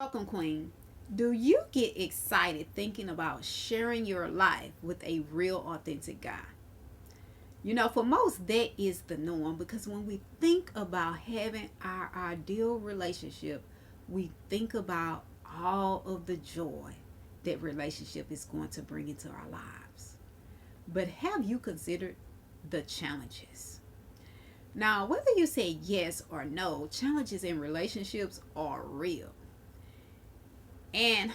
Welcome, Queen. Do you get excited thinking about sharing your life with a real, authentic guy? For most, that is the norm because when we think about having our ideal relationship, we think about all of the joy that relationship is going to bring into our lives. But have you considered the challenges? Now, whether you say yes or no, challenges in relationships are real. And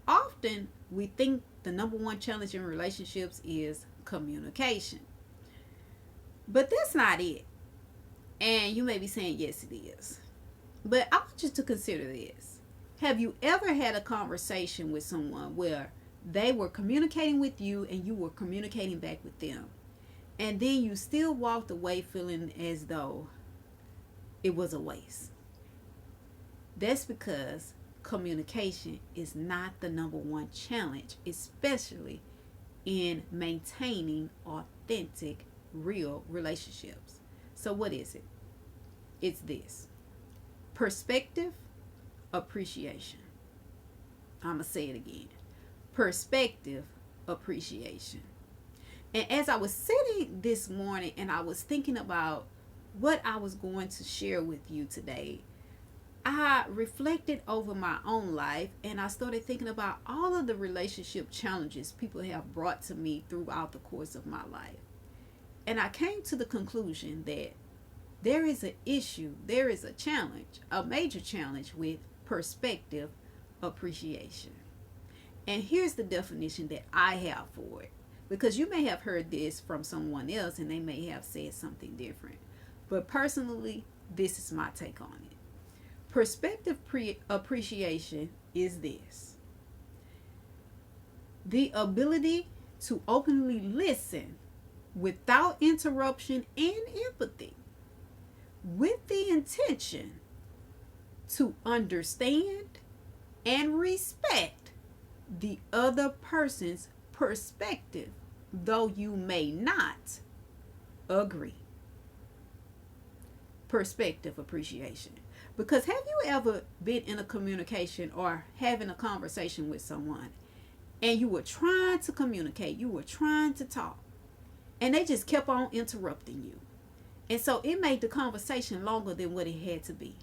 often we think the number one challenge in relationships is communication. But that's not it. And you may be saying, yes, it is. But I want you to consider this. Have you ever had a conversation with someone where they were communicating with you and you were communicating back with them? And then you still walked away feeling as though it was a waste. That's because communication is not the number one challenge, especially in maintaining authentic, real relationships. So, what is it? It's this: perspective, appreciation. I'm going to say it again: perspective, appreciation. And as I was sitting this morning and I was thinking about what I was going to share with you today, I reflected over my own life and I started thinking about all of the relationship challenges people have brought to me throughout the course of my life. And I came to the conclusion that there is an issue, there is a challenge, a major challenge with perspective appreciation. And here's the definition that I have for it. Because you may have heard this from someone else and they may have said something different. But personally, this is my take on it. Perspective appreciation is this: the ability to openly listen without interruption and empathy, with the intention to understand and respect the other person's perspective, though you may not agree. Perspective appreciation. Because have you ever been in a communication or having a conversation with someone and you were trying to communicate, you were trying to talk, and they just kept on interrupting you? And so it made the conversation longer than what it had to be.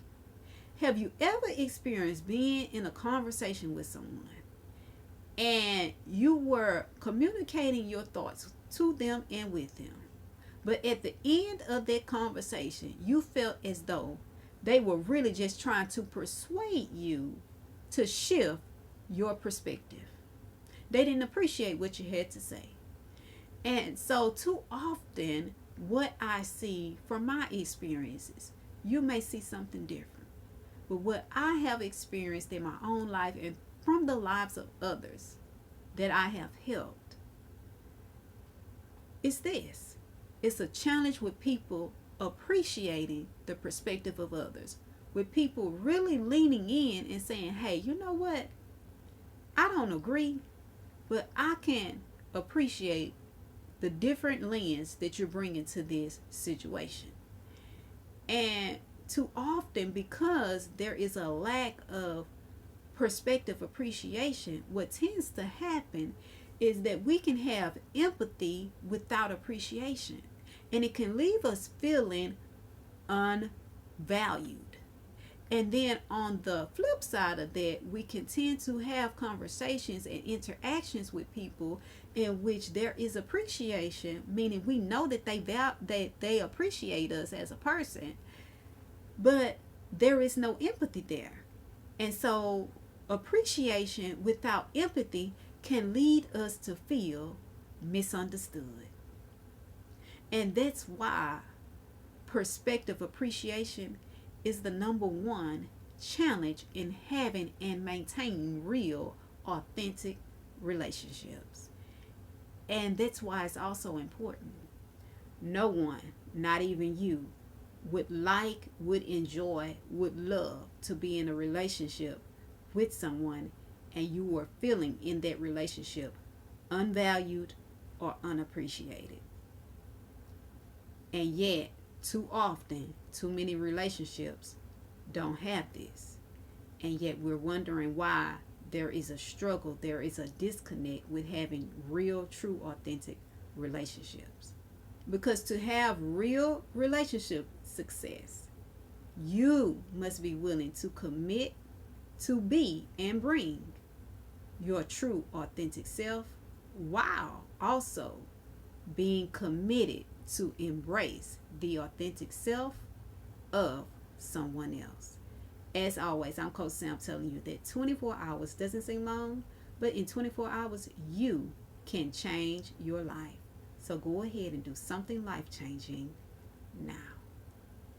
Have you ever experienced being in a conversation with someone and you were communicating your thoughts to them and with them, but at the end of that conversation, you felt as though they were really just trying to persuade you to shift your perspective? They didn't appreciate what you had to say. And so, too often, what I see from my experiences, you may see something different. But what I have experienced in my own life and from the lives of others that I have helped is this: it's a challenge with people appreciating the perspective of others, with people really leaning in and saying, hey, you know what? I don't agree, but I can appreciate the different lens that you're bringing to this situation. And too often, because there is a lack of perspective appreciation, what tends to happen is that we can have empathy without appreciation. And it can leave us feeling unvalued. And then on the flip side of that, we can tend to have conversations and interactions with people in which there is appreciation, meaning we know that they appreciate us as a person, but there is no empathy there. And so appreciation without empathy can lead us to feel misunderstood. And that's why perspective appreciation is the number one challenge in having and maintaining real, authentic relationships. And that's why it's also important. No one, not even you, would enjoy, would love to be in a relationship with someone and you were feeling in that relationship unvalued or unappreciated. And yet, too often, too many relationships don't have this. And yet we're wondering why there is a struggle, there is a disconnect with having real, true, authentic relationships. Because to have real relationship success, you must be willing to commit to be and bring your true, authentic self while also being committed to embrace the authentic self of someone else. As always, I'm Coach Sam telling you that 24 hours doesn't seem long, but in 24 hours, you can change your life. So go ahead and do something life changing now.